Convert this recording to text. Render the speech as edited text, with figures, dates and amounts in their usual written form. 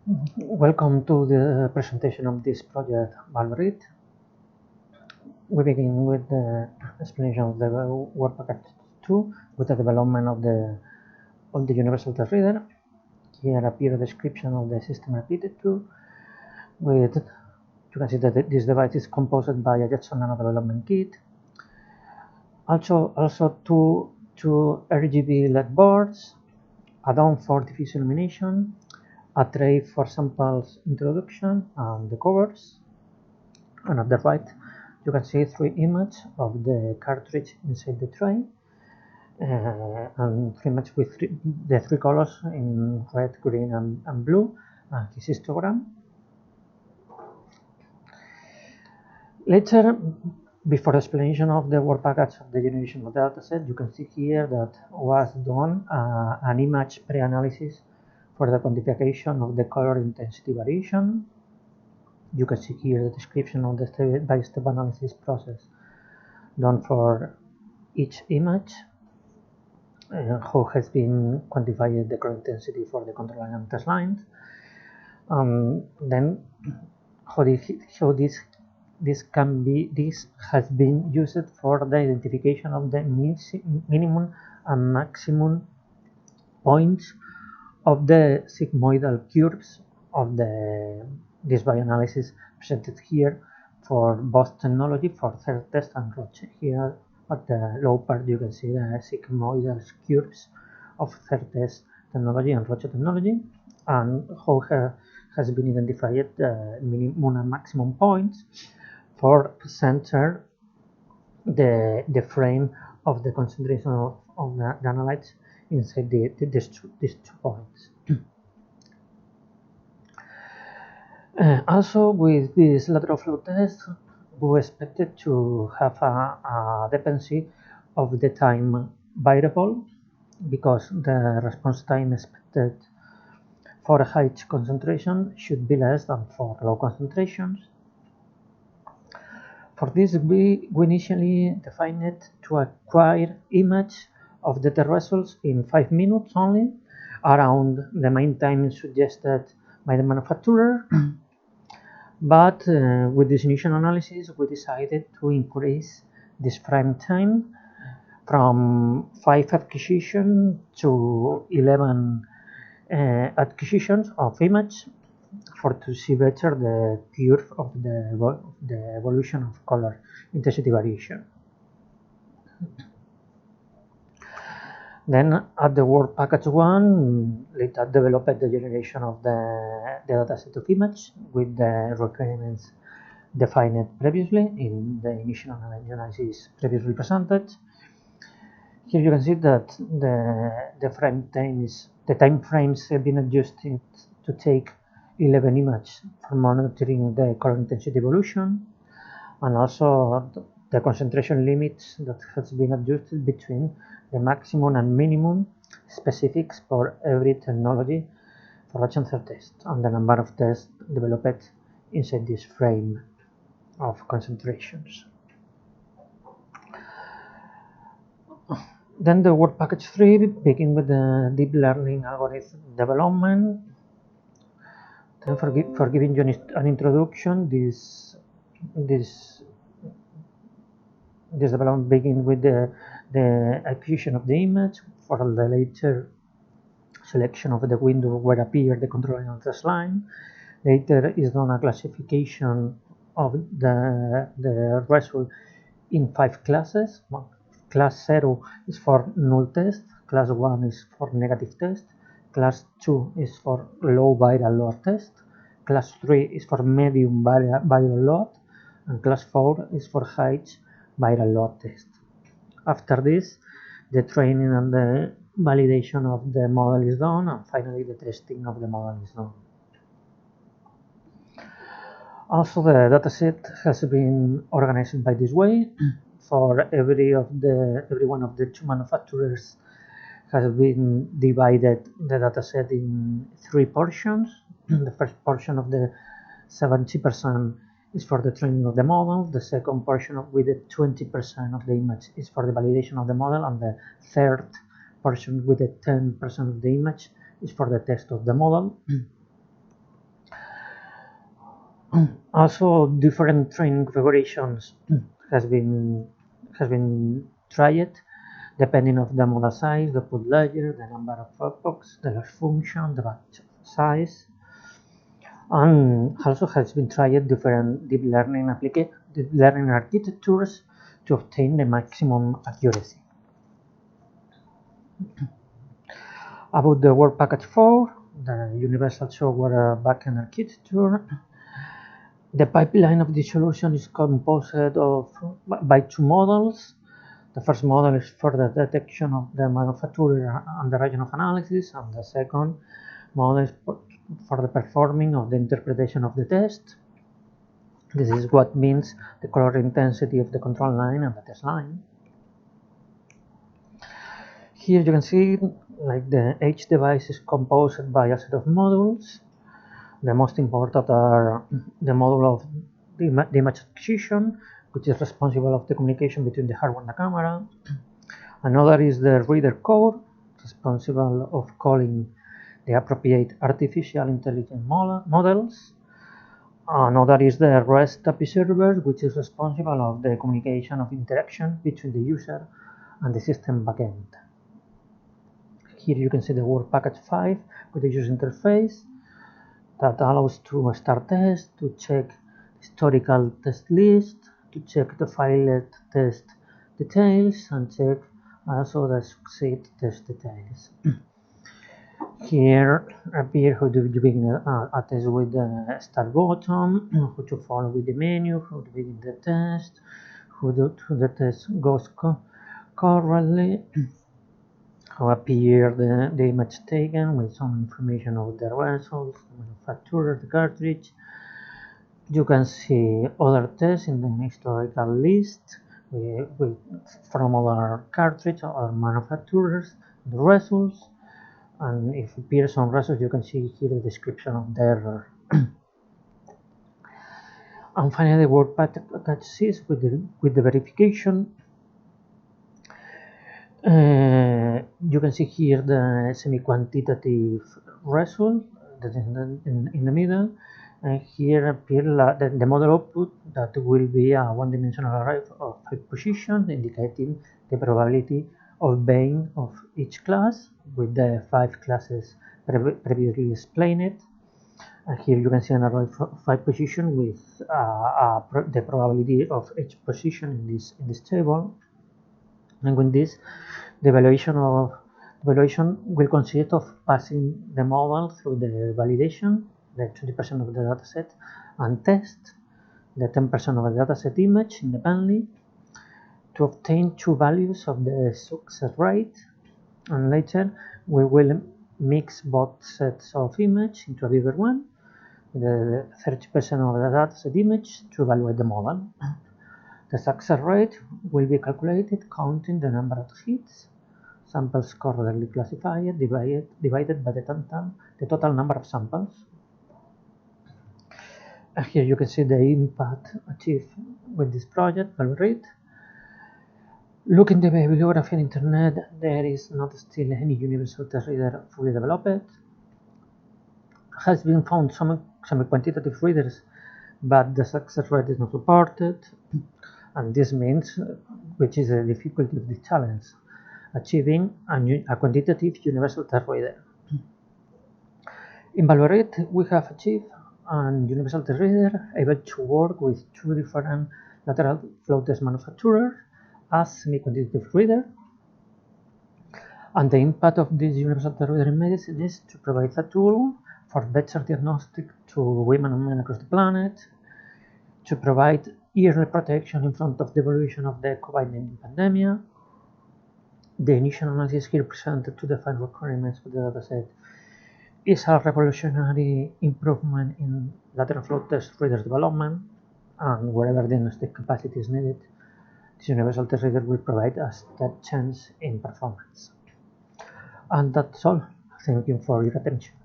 Welcome to the presentation of this project, ValueREAD. We begin with the explanation of the Word Package 2 with the development of the Universal Test Reader. Here appears a description of the system architecture. You can see that this device is composed by a Jetson Nano development kit. Also two RGB LED boards, a dome for diffuse illumination, a tray for samples introduction and the covers, and at the right you can see 3 images of the cartridge inside the tray, and 3 images with the 3 colors in red, green and blue, and his histogram. Later, before the explanation of the word package of the generation of the dataset, you can see here that was done an image pre-analysis for the quantification of the color intensity variation. You can see here the description of the step-by-step analysis process done for each image, how has been quantified the color intensity for the control line and test lines, then how this has been used for the identification of the minimum and maximum points of the sigmoidal curves of this bioanalysis presented here for both technology, for third test and Roche. Here at the low part you can see the sigmoidal curves of third test technology and Roche technology, and how has been identified the minimum and maximum points for center the frame of the concentration of the analytes inside these 2 points. Also, with this lateral flow test, we expected to have a dependency of the time variable, because the response time expected for a high concentration should be less than for low concentrations. For this, we initially defined it to acquire image of the test results in 5 minutes only, around the main time suggested by the manufacturer. But with this initial analysis, we decided to increase this frame time from 5 acquisitions to 11 acquisitions of image, to see better the curve of the evolution of color intensity variation. Then at the Word Package 1, later developed the generation of the dataset of image with the requirements defined previously in the initial analysis previously presented. Here you can see that the time frames have been adjusted to take 11 images for monitoring the color intensity evolution, and also the concentration limits that has been adjusted between the maximum and minimum specifics for every technology for Roche and third test, and the number of tests developed inside this frame of concentrations. Then the Word Package 3 begin with the deep learning algorithm development. Then for giving you an introduction, this development begins with the acquisition of the image, for the later selection of the window where appear the control line and test line. Later is done a classification of the result in 5 classes. Class 0 is for null test, class 1 is for negative test, class 2 is for low viral load test, class 3 is for medium viral load, and class 4 is for high viral load test. After this, the training and the validation of the model is done, and finally the testing of the model is done. Also, the dataset has been organized by this way. For every one of the 2 manufacturers has been divided the dataset in 3 portions. The first portion of the 70% is for the training of the model. The second portion with the 20% of the image is for the validation of the model, and the third portion with the 10% of the image is for the test of the model. Also, different training configurations has been tried depending on the model size, the output layer, the number of epochs, the loss function, the batch size, and also has been tried different deep learning architectures to obtain the maximum accuracy. About the Work Package 4, the Universal Software Backend Architecture, the pipeline of the solution is composed by two models. The first model is for the detection of the manufacturer and the region of analysis, and the second model is for the performing of the interpretation of the test. This is what means the color intensity of the control line and the test line. Here you can see like each device is composed by a set of modules. The most important are the module of the image acquisition, which is responsible of the communication between the hardware and the camera. Another is the reader core, responsible of calling the appropriate artificial intelligence models. Another is the REST API server, which is responsible of the communication of interaction between the user and the system backend. Here you can see the Work Package 5 with the user interface that allows to start tests, to check historical test list, to check the filed test details, and check also the succeed test details. Here appear how to begin a test with the start button, how to follow with the menu, how to begin the test, how the test goes correctly, how appear the image taken with some information of the results, the manufacturer, the cartridge. You can see other tests in the historical list from other cartridge or manufacturers, the results, and if it appears on results, you can see here the description of the error. And finally, the Work Package 6 with the verification. You can see here the semi-quantitative result that is in the middle, and here appear the model output that will be a one-dimensional array of 5 positions, indicating the probability of being of each class with the 5 classes previously explained. And here you can see an array of 5 positions with the probability of each position in this table. And with this, the evaluation will consist of passing the model through the validation, the 20% of the dataset, and test the 10% of the dataset image independently to obtain 2 values of the success rate. And later we will mix both sets of image into a bigger one, the 30% of the dataset image to evaluate the model. The success rate will be calculated counting the number of hits, samples correctly classified, divided by the total number of samples. And here you can see the impact achieved with this project, ValueREAD. Looking at the bibliography on internet, there is not still any universal test reader fully developed. Has been found some quantitative readers, but the success rate is not supported. And this means, which is the difficulty of the challenge, achieving a quantitative universal test reader. In ValueREAD, we have achieved a universal test reader able to work with 2 different lateral flow test manufacturers as semi-quantitative reader. And the impact of this universal test reader in medicine is to provide a tool for better diagnostic to women and men across the planet, to provide early protection in front of the evolution of the COVID-19 pandemic. The initial analysis here presented to define requirements for the dataset is a revolutionary improvement in lateral flow test reader development, and wherever diagnostic capacity is needed, this universal test reader will provide a step change in performance. And that's all. Thank you for your attention.